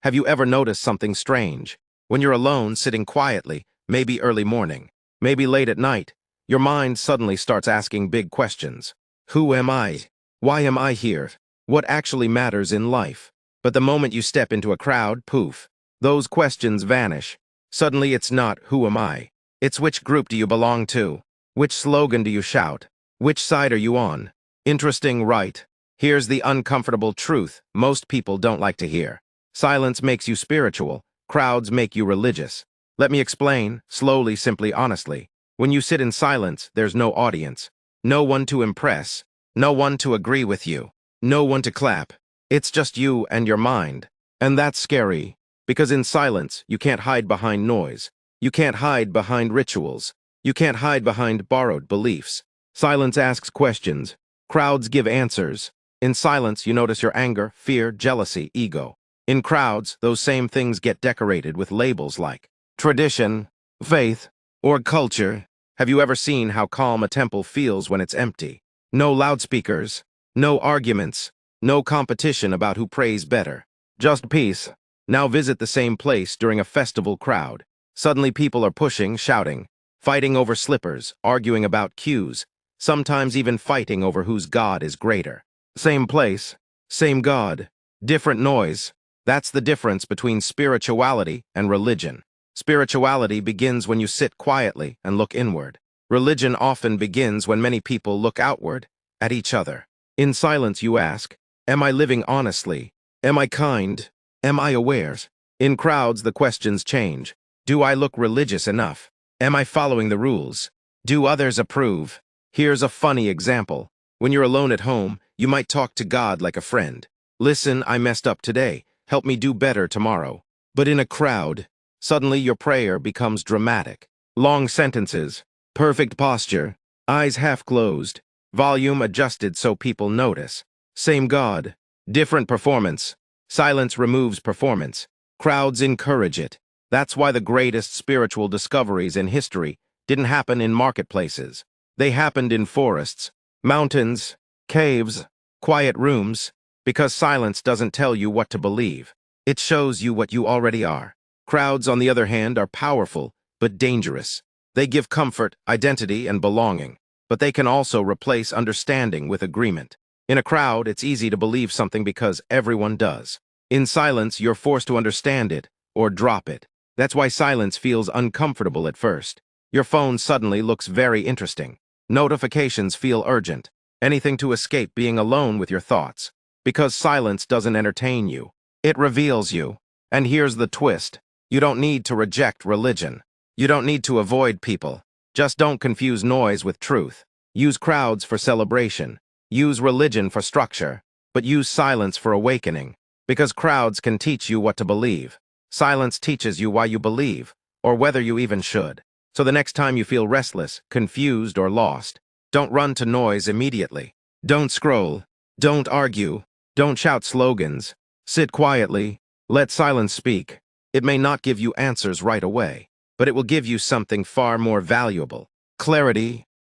Have you ever noticed something strange? When you're alone, sitting quietly, maybe early morning, maybe late at night, your mind suddenly starts asking big questions. Who am I? Why am I here? What actually matters in life? But the moment you step into a crowd, poof, those questions vanish. Suddenly it's not, who am I? It's which group do you belong to? Which slogan do you shout? Which side are you on? Interesting, right? Here's the uncomfortable truth most people don't like to hear. Silence makes you spiritual. Crowds make you religious. Let me explain, slowly, simply, honestly. When you sit in silence, there's no audience. No one to impress. No one to agree with you. No one to clap. It's just you and your mind. And that's scary. Because in silence, you can't hide behind noise. You can't hide behind rituals. You can't hide behind borrowed beliefs. Silence asks questions. Crowds give answers. In silence, you notice your anger, fear, jealousy, ego. In crowds, those same things get decorated with labels like tradition, faith, or culture. Have you ever seen how calm a temple feels when it's empty? No loudspeakers, no arguments, no competition about who prays better. Just peace. Now visit the same place during a festival crowd. Suddenly people are pushing, shouting, fighting over slippers, arguing about cues, sometimes even fighting over whose God is greater. Same place, same God, different noise. That's the difference between spirituality and religion. Spirituality begins when you sit quietly and look inward. Religion often begins when many people look outward, at each other. In silence you ask, am I living honestly? Am I kind? Am I aware? In crowds the questions change. Do I look religious enough? Am I following the rules? Do others approve? Here's a funny example. When you're alone at home, you might talk to God like a friend. Listen, I messed up today. Help me do better tomorrow. But in a crowd, suddenly your prayer becomes dramatic. Long sentences, perfect posture, eyes half closed, volume adjusted so people notice. Same God, different performance. Silence removes performance. Crowds encourage it. That's why the greatest spiritual discoveries in history didn't happen in marketplaces. They happened in forests, mountains, caves, quiet rooms, because silence doesn't tell you what to believe. It shows you what you already are. Crowds, on the other hand, are powerful, but dangerous. They give comfort, identity, and belonging, but they can also replace understanding with agreement. In a crowd, it's easy to believe something because everyone does. In silence, you're forced to understand it, or drop it. That's why silence feels uncomfortable at first. Your phone suddenly looks very interesting. Notifications feel urgent. Anything to escape being alone with your thoughts. Because silence doesn't entertain you. It reveals you. And here's the twist. You don't need to reject religion. You don't need to avoid people. Just don't confuse noise with truth. Use crowds for celebration. Use religion for structure. But use silence for awakening. Because crowds can teach you what to believe. Silence teaches you why you believe, or whether you even should. So the next time you feel restless, confused, or lost, don't run to noise immediately. Don't scroll. Don't argue. Don't shout slogans. Sit quietly. Let silence speak. It may not give you answers right away, but it will give you something far more valuable. Clarity,